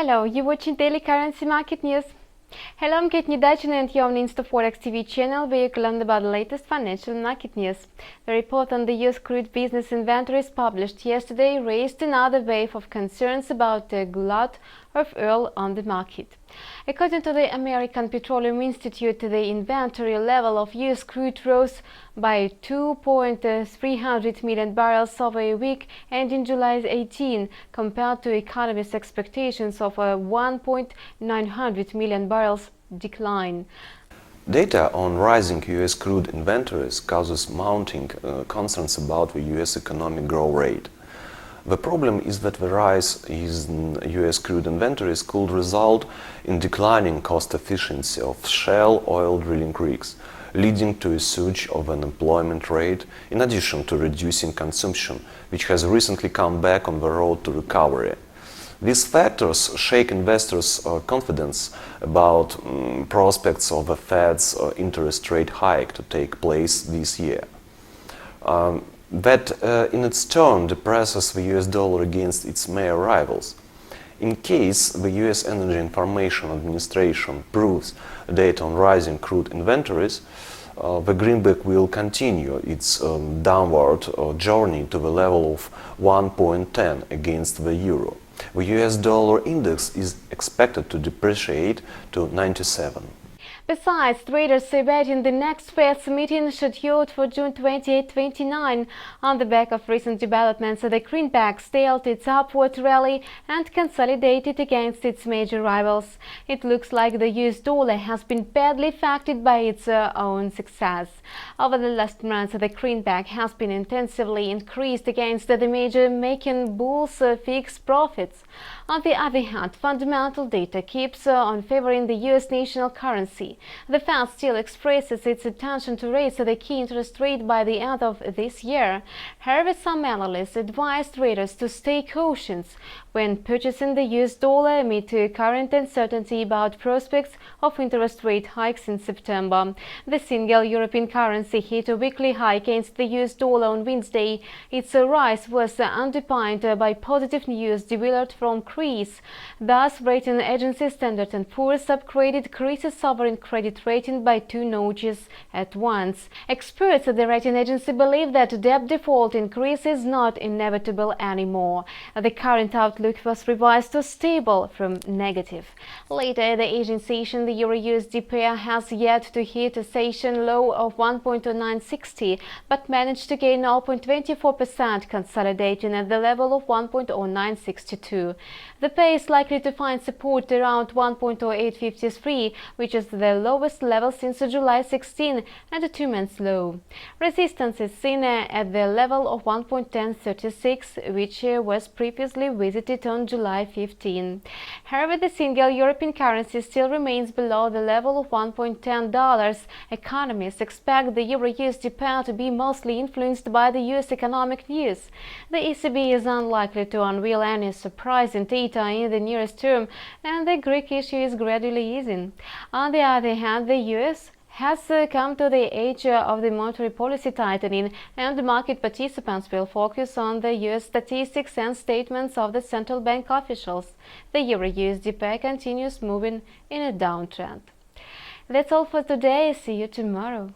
Hello, you're watching Daily Currency Market News. Hello, I'm Kate Недачина and you're on ИнстаФорекс TV channel where you can learn about the latest financial market news. The report on the US crude business inventories published yesterday raised another wave of concerns about the glut of oil on the market. According to the American Petroleum Institute, the inventory level of US crude rose by 2.3 million barrels over a week ending July 18, compared to economists' expectations of a 1.9 million barrels decline. Data on rising US crude inventories causes mounting concerns about the US economic growth rate. The problem is that the rise in US crude inventories could result in declining cost efficiency of shale oil drilling rigs, leading to a surge of unemployment rate in addition to reducing consumption, which has recently come back on the road to recovery. These factors shake investors' confidence about prospects of the Fed's interest rate hike to take place this year. That in its turn depresses the US dollar against its major rivals. In case the US Energy Information Administration proves data on rising crude inventories, the greenback will continue its downward journey to the level of 1.10 against the euro. The US dollar index is expected to depreciate to 97. Besides, traders are betting the next Fed's meeting scheduled for June 28-29. On the back of recent developments, the greenback stalled its upward rally and consolidated against its major rivals. It looks like the US dollar has been badly affected by its own success. Over the last months, the greenback has been intensively increased against the major, making bulls fix profits. On the other hand, fundamental data keeps on favoring the US national currency. The Fed still expresses its intention to raise the key interest rate by the end of this year. However, some analysts advise traders to stay cautious when purchasing the US dollar amid current uncertainty about prospects of interest rate hikes in September. The single European currency hit a weekly high against the US dollar on Wednesday. Its rise was underpinned by positive news derived from Greece. Thus, rating agency Standard & Poor's upgraded Greece's sovereign credit rating by 2 notches at once. Experts at the rating agency believe that debt default in Greece is not inevitable anymore. The current outlook was revised to stable from negative. Later, the Asian session, the Euro-USD pair has yet to hit a session low of 1.0960, but managed to gain 0.24%, consolidating at the level of 1.0962. The pair is likely to find support around 1.0853, which is the lowest level since July 16 and a 2-month low. Resistance is seen at the level of 1.1036, which was previously visited on July 15. However, the single European currency still remains below the level of $1.10. Economists expect the Euro-USD pair to be mostly influenced by the US economic news. The ECB is unlikely to unveil any surprising data in the nearest term, and the Greek issue is gradually easing. On the other hand, the US has come to the age of the monetary policy tightening, and market participants will focus on the US statistics and statements of the central bank officials. The Euro-USD pair continues moving in a downtrend. That's all for today. See you tomorrow.